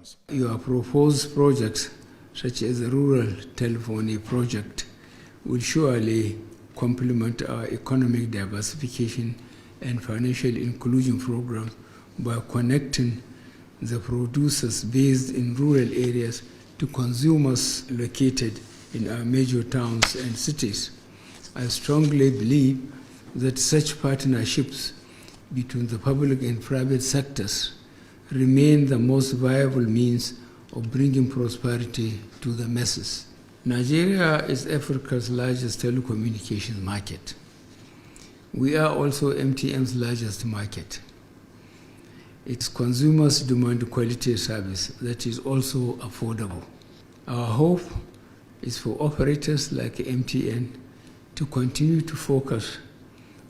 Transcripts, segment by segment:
customers. Your proposed projects, such as the rural telephony project, will surely complement our economic diversification and financial inclusion programs by connecting the producers based in rural areas to consumers located in our major towns and cities. I strongly believe that such partnerships between the public and private sectors remain the most viable means of bringing prosperity to the masses. Nigeria is Africa's largest telecommunications market. We are also MTN's largest market. Its consumers demand quality service that is also affordable. Our hope is for operators like MTN to continue to focus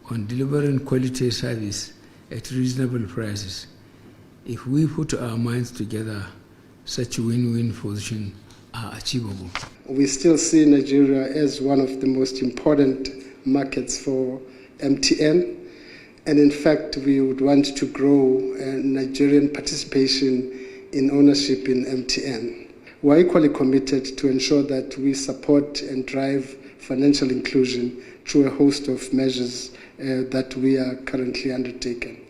on delivering quality service at reasonable prices. If we put our minds together, such win-win positions are achievable. We still see Nigeria as one of the most important markets for MTN. And in fact, we would want to grow Nigerian participation in ownership in MTN. We're equally committed to ensure that we support and drive financial inclusion through a host of measures that we are currently undertaking.